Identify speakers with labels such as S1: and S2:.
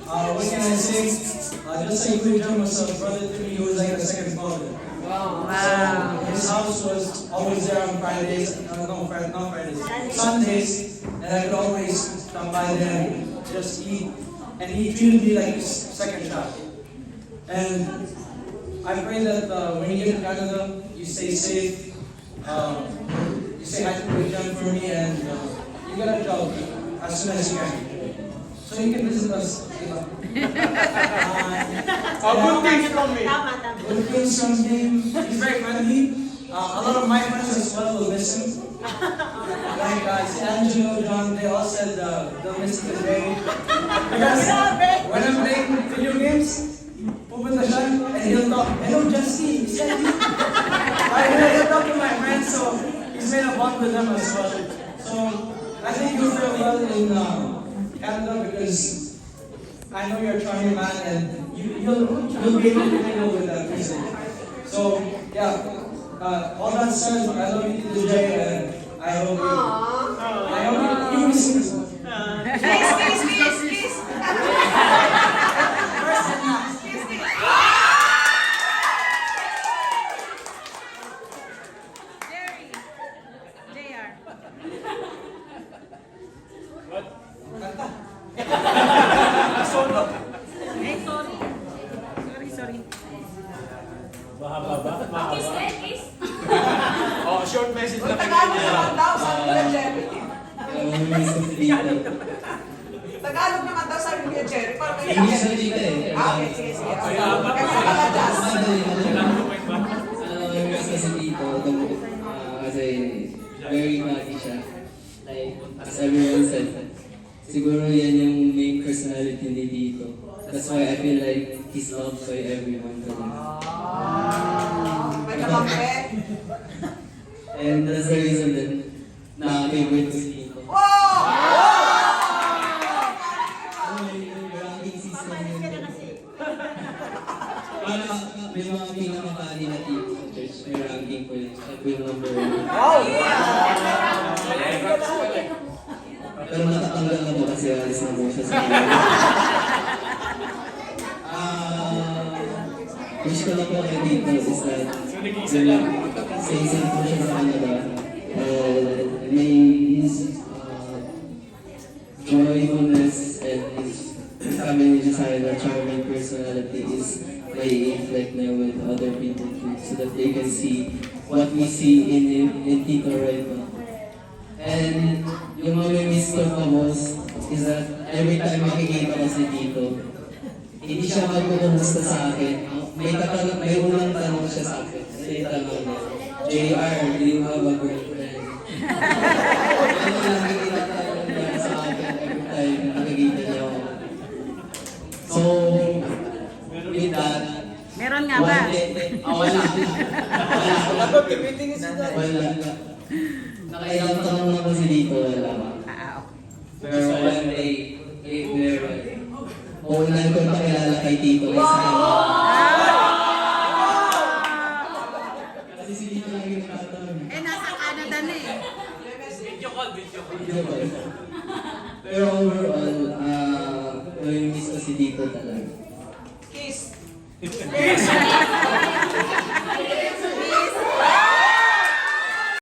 S1: What can I say? Just say Kuya John was a brother to me. He was like a second father.
S2: Wow.
S1: His house was always there on Fridays, not Fridays, Sundays, and I could always come by there and just eat. And he treated me like his second child. And I pray that when you get to Canada, you stay safe. You say hi to Kuya John for me, and you get a job as soon as you can. So you can visit us.
S3: Good things from me.
S1: Good things from him. He's very friendly. A lot of my friends as well will miss him. Like Angelo, John, they all said they'll miss him today. Because when I'm playing video games, pupunta siya and he'll talk, "Hello, Justin, is that you?" He'll talk to my friends, so he's made a bond with them as well. So I think you'll feel well in Canada because I know you're a charming man and you'll be able to mingle with that person. So yeah, all that said, I love you today and I hope you miss me.
S2: Kiss.
S1: First and last.
S2: Jerry. JR.
S1: Kanta.
S3: Solo.
S2: Eh, sorry.
S3: Mahaba.
S4: Kiss.
S3: Oh, short message na
S5: Tagalog naman daw, sabi ni Jerry. Tagalog naman daw, sabi ni Jerry. Parang may
S6: English na dito eh.
S5: Okay, sige.
S3: Ay, apat.
S5: Kaya nakaladas.
S6: Mas kasi dito, kasi very naughty siya. Like, as everyone said, siguro yan yung main personality ni Dito. That's why I feel like he's loved by everyone.
S5: May kakampi.
S6: And that's the reason that na-favorite ko si Dito.
S5: Wow!
S6: Yung ranking system yun. May mga pinaka-funny na team sa church. May ranking ko yun. Ako yung number 1. Pero natatanggal na po kasi alis na po siya sa wish ko lang po kay Dito is that stay safe po siya sa Canada. May his joyfulness and his family designer, charming personality is may reflect na with other people too so that they can see what we see in him, in Tito right now. And yung mamimiss ko pa most is that every time makikita ko si Tito, hindi siya magkukumusta sa akin. May unang tanong siya sa akin. Kasi tanong niya, JR, do you have a girlfriend? Ano lang tinatanong niya sa akin every time nakikita niya ako. So, with that,
S2: Meron nga ba?
S6: Wala. Nakailang tanong na ko si Dito, wala ba?
S2: Okay.
S6: Pero one day, if meron, uunan ko pakilala kay Tito is kasi si Dito lang yung nakatanong.
S2: Eh, nasa Canada na eh.
S3: Video call.
S6: Pero overall, may miss ko si Dito talaga.
S5: Kiss.
S3: Kiss.